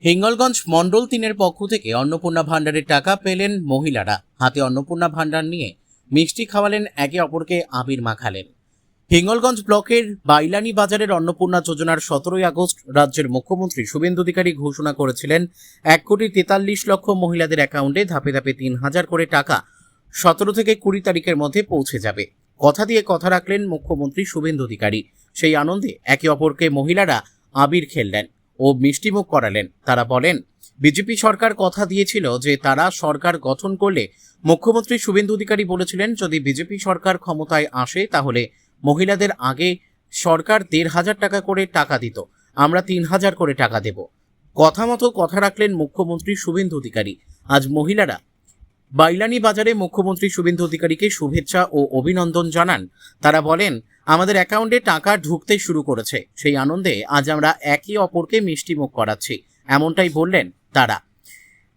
হিঙ্গলগঞ্জ মন্ডল 3-এর পক্ষ থেকে অন্নপূর্ণা ভান্ডারের টাকা পেলেন মহিলারা। হাতে অন্নপূর্ণা ভান্ডার নিয়ে মিষ্টি খাওয়ালেন, একে অপরকে আবির মাখালেন। হিঙ্গলগঞ্জ ব্লকের বাইলানি বাজারের অন্নপূর্ণা যোজনার 17ই আগস্ট রাজ্যের মুখ্যমন্ত্রী শুভেন্দু অধিকারী ঘোষণা করেছিলেন 1,43,00,000 মহিলাদের অ্যাকাউন্টে ধাপে ধাপে 3,000 করে টাকা 17 থেকে 20 তারিখের মধ্যে পৌঁছে যাবে। কথা দিয়ে কথা রাখলেন মুখ্যমন্ত্রী শুভেন্দু অধিকারী। সেই আনন্দে একে অপরকে মহিলারা আবির খেললেন ও মিষ্টিমুখ করালেন। তারা বলেন, বিজেপি সরকার কথা দিয়েছিল যে তারা সরকার গঠন করলে মুখ্যমন্ত্রী শুভেন্দু অধিকারী বলেছিলেন যদি বিজেপি সরকার ক্ষমতায় আসে তাহলে মহিলাদের আগে সরকার 1,500 টাকা করে টাকা দিত, আমরা 3,000 করে টাকা দেব। কথা মতো কথা রাখলেন মুখ্যমন্ত্রী শুভেন্দু অধিকারী। আজ মহিলারা বাইলানি বাজারে মুখ্যমন্ত্রী শুভেন্দু অধিকারীকে শুভেচ্ছা ও অভিনন্দন জানান। তারা বলেন, আমাদের অ্যাকাউন্টে টাকা ঢুকতে শুরু করেছে, সেই আনন্দে আজ আমরা একে অপরকে মিষ্টিমুখ করাচ্ছি, এমনটাই বললেন তারা।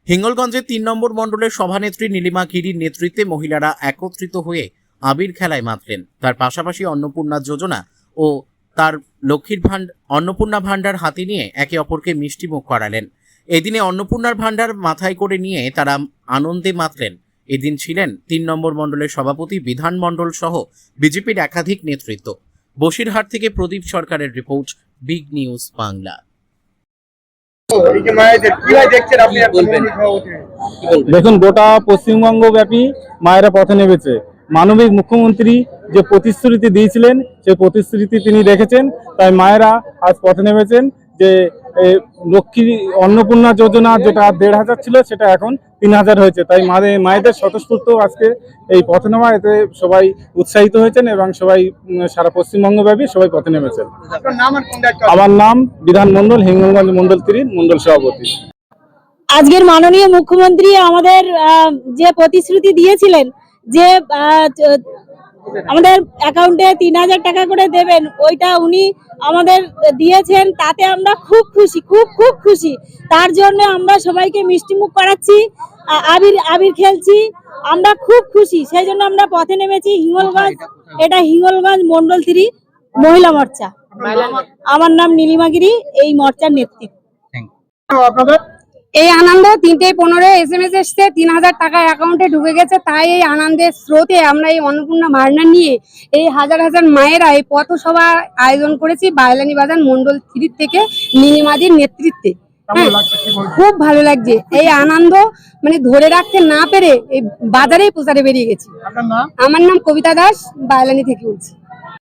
হিঙ্গলগঞ্জের 3 নম্বর মণ্ডলের সভানেত্রী নীলিমা গিরির নেতৃত্বে মহিলারা একত্রিত হয়ে আবির খেলায় মাতলেন। তার পাশাপাশি অন্নপূর্ণা যোজনা ও তার অন্নপূর্ণা ভান্ডার হাতে নিয়ে একে অপরকে মিষ্টিমুখ করালেন। এদিনে অন্নপূর্ণার ভান্ডার মাথায় করে নিয়ে তারা আনন্দে মাতলেন। এদিন ছিলেন 3 নম্বর মণ্ডলের সভাপতি বিধান মণ্ডল সহ বিজেপির একাধিক নেতৃত্ব। বসিরহাট থেকে প্রদীপ সরকারের রিপোর্ট, বিগ নিউজ বাংলা। দেখুন, গোটা পশ্চিমবঙ্গ ব্যাপী মায়েরা পথে নেমেছে। মাননীয় মুখ্যমন্ত্রী যে প্রতিশ্রুতি দিয়েছিলেন সেই প্রতিশ্রুতি তিনি রেখেছেন, তাই মায়েরা আজ পথে নেমেছেন যে লক্ষ্মী অন্নপূর্ণা যোজনা যেটা 1,500 ছিল সেটা এখন 3,000 হয়েছে। তাই মায়েদের স্বতঃস্ফূর্ত আজকে এই পথে নেওয়া, এতে সবাই উৎসাহিত হয়েছেন এবং সবাই সারা পশ্চিমবঙ্গ ব্যাপী সবাই পথে নেমেছেন। আমার নাম বিধান মণ্ডল, হিঙ্গলগঞ্জ মণ্ডল 3 মণ্ডল সভাপতি। আজকের মাননীয় মুখ্যমন্ত্রী আমাদের যে প্রতিশ্রুতি দিয়েছিলেন যে আমাদের অ্যাকাউন্টে 3,000 টাকা করে দেবেন, ওইটা উনি আমাদের দিয়েছেন। তাতে আমরা খুব খুশি, খুব খুশি। তার জন্য আমরা সবাইকে মিষ্টিমুখ করাচ্ছি, আবির খেলছি, আমরা খুব খুশি। সেই জন্য আমরা পথে নেমেছি। এটা হিঙ্গলগঞ্জ মণ্ডল 3 মহিলা মোর্চা। আমার নাম নীলিমা গিরি, এই মোর্চার নেতৃত্ব। এই আনন্দ 3:15 SMS এসছে, 3,000 টাকা অ্যাকাউন্টে ঢুকে গেছে। তাই এই আনন্দের স্রোতে আমরা এই অন্নপূর্ণা ভান্ডার নিয়ে এই হাজার হাজার মায়েরা এই পথসভা আয়োজন করেছি বাইলানি বাজার মণ্ডল 3 থেকে নীলিমাদির নেতৃত্বে। খুব ভালো লাগছে। এই আনন্দ মানে ধরে রাখতে না পেরে এই বাজারেই প্রচারে বেরিয়ে গেছি। আমার নাম কবিতা দাস, বাইলানি থেকে বলছি।